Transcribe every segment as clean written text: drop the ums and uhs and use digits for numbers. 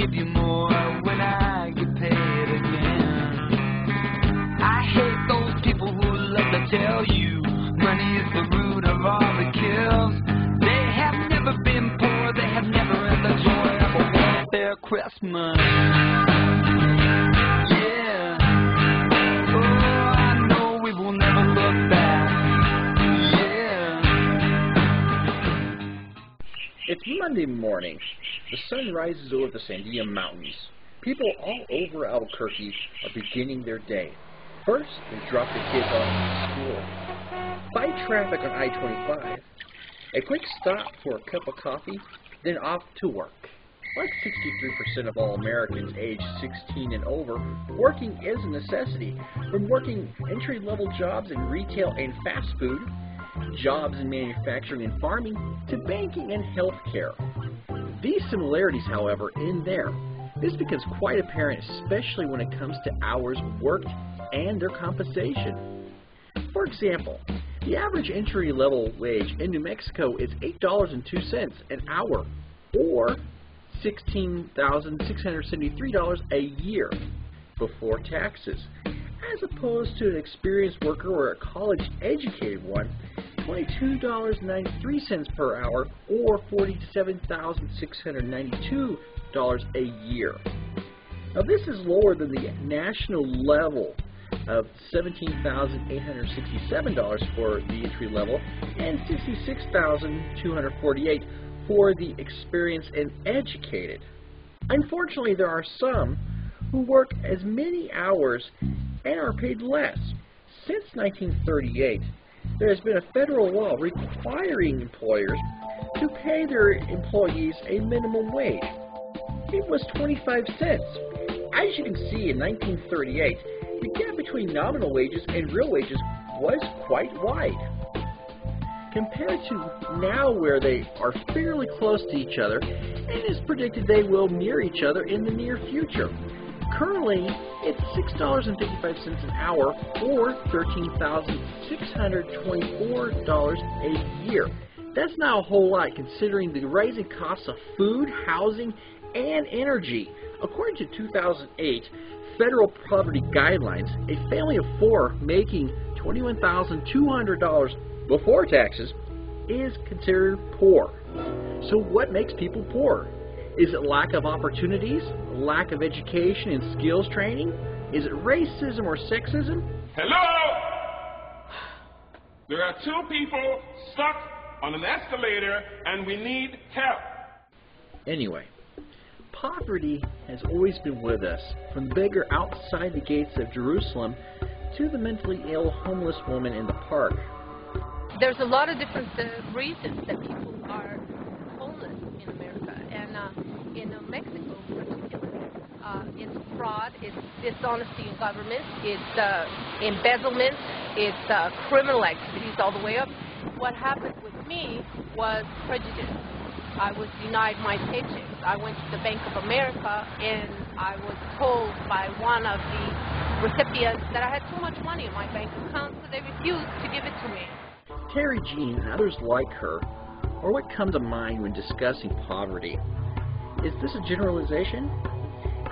give you more when I get paid again. I hate those people who love to tell you money is the root of all the kills. They have never been poor, they have never had the joy of a welfare Christmas. Yeah. Oh, I know we will never look back. Yeah. It's Monday morning. The sun rises over the Sandia Mountains. People all over Albuquerque are beginning their day. First, they drop their kids off at school. Fight traffic on I-25. A quick stop for a cup of coffee, then off to work. Like 63% of all Americans aged 16 and over, working is a necessity. From working entry-level jobs in retail and fast food, jobs in manufacturing and farming, to banking and healthcare. These similarities, however, end there. This becomes quite apparent, especially when it comes to hours worked and their compensation. For example, the average entry-level wage in New Mexico is $8.02 an hour, or $16,673 a year before taxes, as opposed to an experienced worker or a college-educated one, $22.93 per hour, or $47,692 a year. Now, this is lower than the national level of $17,867 for the entry level and $66,248 for the experienced and educated. Unfortunately, there are some who work as many hours and are paid less. Since 1938, there has been a federal law requiring employers to pay their employees a minimum wage. It was 25 cents. As you can see, in 1938, the gap between nominal wages and real wages was quite wide. Compared to now, where they are fairly close to each other, it is predicted they will near each other in the near future. Currently, it's $6.55 an hour, or $13,624 a year. That's not a whole lot considering the rising costs of food, housing, and energy. According to 2008 federal poverty guidelines, a family of four making $21,200 before taxes is considered poor. So what makes people poor? Is it lack of opportunities, lack of education and skills training? Is it racism or sexism? Hello? There are two people stuck on an escalator and we need help. Anyway, poverty has always been with us, from the beggar outside the gates of Jerusalem to the mentally ill homeless woman in the park. There's a lot of different reasons that people are homeless in America, and in Mexico in particular. It's fraud, it's dishonesty in government, it's embezzlement, it's criminal activities all the way up. What happened with me was prejudice. I was denied my paychecks. I went to the Bank of America and I was told by one of the recipients that I had too much money in my bank account, so they refused to give it to me. Terry Jean and others like her, or what comes to mind when discussing poverty. Is this a generalization?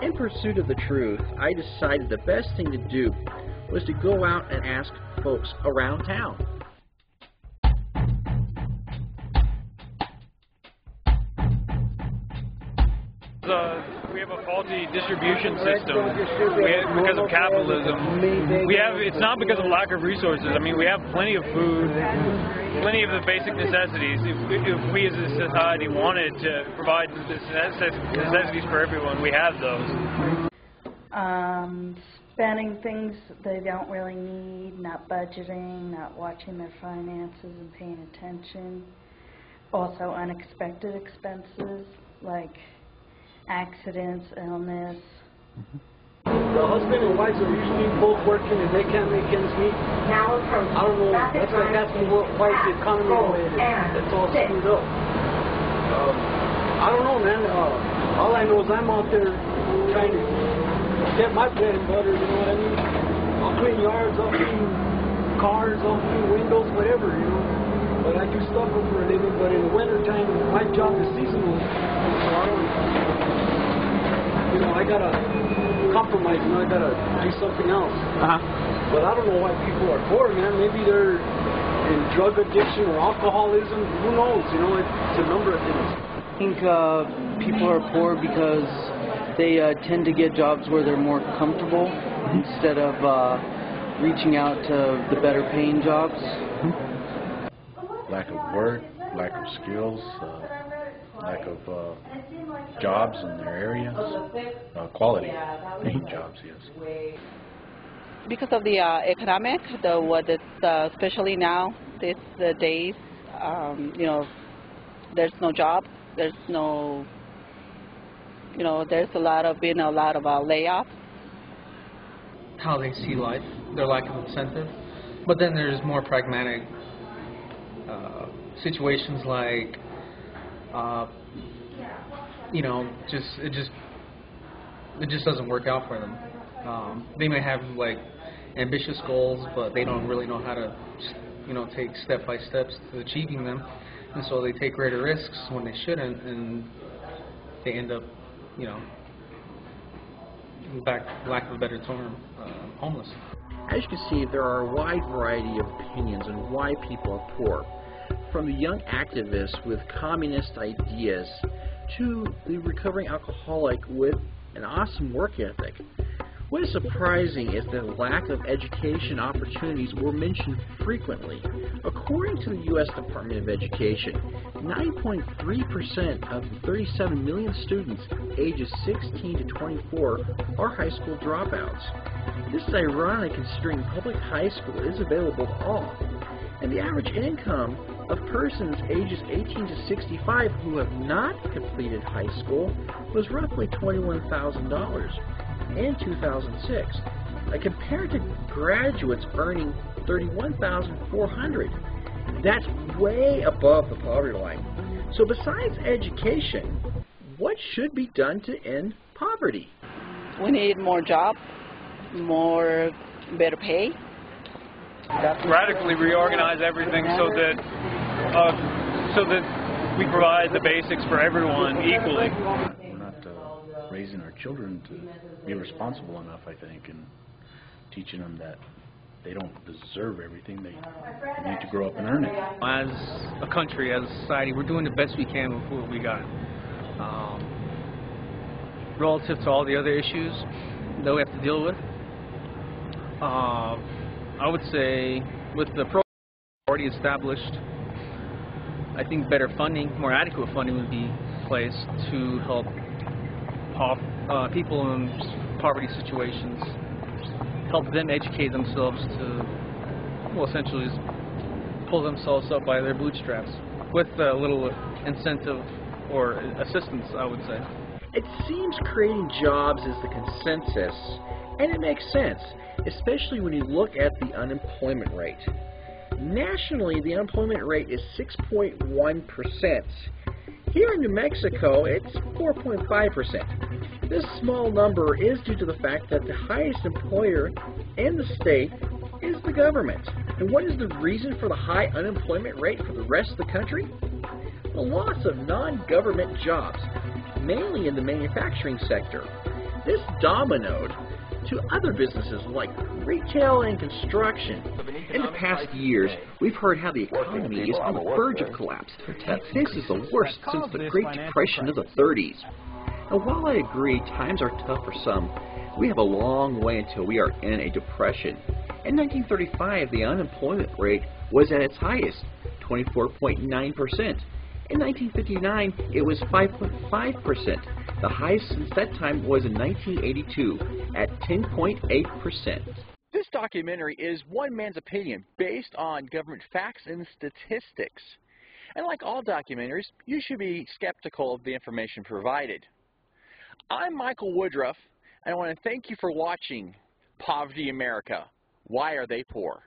In pursuit of the truth, I decided the best thing to do was to go out and ask folks around town. We have a faulty distribution system because of capitalism. It's not because of lack of resources. I mean, we have plenty of food, plenty of the basic necessities. If we as a society wanted to provide the necessities for everyone, we have those. Spending things they don't really need, not budgeting, not watching their finances and paying attention. Also unexpected expenses like accidents, illness. The husband and wife are usually both working and they can't make ends meet. I don't know, that's like asking why is the economy the way it is. It's all screwed up. I don't know, man. All I know is I'm out there trying to get my bread and butter, you know what I mean? I'll clean yards, I'll clean cars, I'll clean windows, whatever, you know. But I do stuff for a living, but in the winter time, my job is seasonal. So I don't I gotta compromise, you know, I gotta do something else. But I don't know why people are poor, man. Maybe they're in drug addiction or alcoholism. Who knows? You know, it's a number of things. I think people are poor because they tend to get jobs where they're more comfortable instead of reaching out to the better paying jobs. Lack of work, lack of skills, lack of jobs in their areas, quality paying jobs, yes. Because of the economic, especially now, these days, you know, there's no job, there's no, you know, there's been a lot of layoffs. How they see life, their lack of incentive, but then there's more pragmatic situations like, you know, it just doesn't work out for them. They may have like ambitious goals, but they don't really know how to, you know, take step-by steps to achieving them, and so they take greater risks when they shouldn't, and they end up, you know, lack of a better term, homeless. As you can see, there are a wide variety of opinions on why people are poor, from the young activist with communist ideas to the recovering alcoholic with an awesome work ethic. What is surprising is the lack of education opportunities were mentioned frequently. According to the U.S. Department of Education, 9.3% of the 37 million students ages 16 to 24 are high school dropouts. This is ironic considering public high school is available to all, and the average income of persons ages 18 to 65 who have not completed high school was roughly $21,000 in 2006, compared to graduates earning $31,400. That's way above the poverty line. So besides education, what should be done to end poverty? We need more jobs, more better pay. Radically reorganize everything so that we provide the basics for everyone equally. We're not raising our children to be responsible enough, I think, and teaching them that they don't deserve everything. They need to grow up and earn it. As a country, as a society, we're doing the best we can with what we got. Relative to all the other issues that we have to deal with, I would say with the program already established, I think better funding, more adequate funding would be placed to help people in poverty situations, help them educate themselves to, well, essentially just pull themselves up by their bootstraps with a little incentive or assistance, I would say. It seems creating jobs is the consensus, and it makes sense, especially when you look at the unemployment rate. Nationally, the unemployment rate is 6.1%. Here in New Mexico, it's 4.5%. This small number is due to the fact that the highest employer in the state is the government. And what is the reason for the high unemployment rate for the rest of the country? The loss of non-government jobs, mainly in the manufacturing sector. This dominoed to other businesses like retail and construction. In the past years, we've heard how the economy is on the verge of collapse. This is the worst since the Great Depression of the 30s. And while I agree times are tough for some, we have a long way until we are in a depression. In 1935, the unemployment rate was at its highest, 24.9%. In 1959, it was 5.5%. The highest since that time was in 1982 at 10.8%. This documentary is one man's opinion based on government facts and statistics. And like all documentaries, you should be skeptical of the information provided. I'm Michael Woodruff, and I want to thank you for watching Poverty America. Why are they poor?